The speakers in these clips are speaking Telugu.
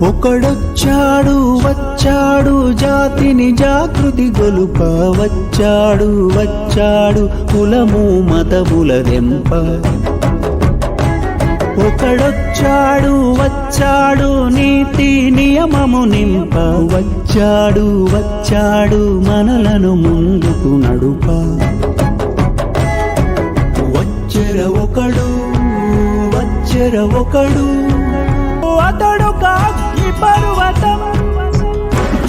ఒకడొచ్చాడు వచ్చాడు జాతిని జాగృతి గొలుప వచ్చాడు వచ్చాడు కులము మతముల దెంప ఒకడొచ్చాడు వచ్చాడు నీతి నియమము నింప వచ్చాడు వచ్చాడు మనలను ముందుకు నడుప వచ్చెర ఒకడు అతడు కాకి పర్వతం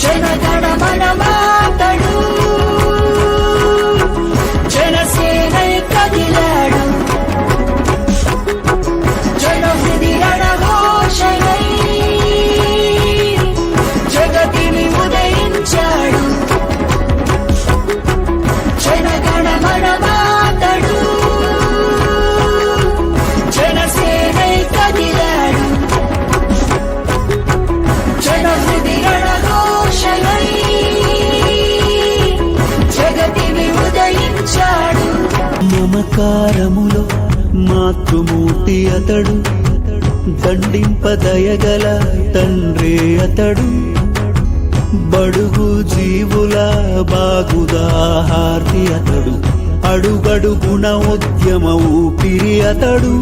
జనగణ మన మాతడు జనసేనై కదిలాడు జనహృది రణఘోషణై జగతిని ఉదయించాడు జనగణ మన మాతడు జనసేనై కదిలాడు జనహృది రణఘోషణై జగతిని ఉదయించాడు మమకారములో మాతృమూర్తి అతడు దండింపదయగల తండ్రే అతడు బడుగు జీవుల బాగుదాహార్తి అతడు అడుగడుగుణ ఉద్యమ ఊపిరి అతడు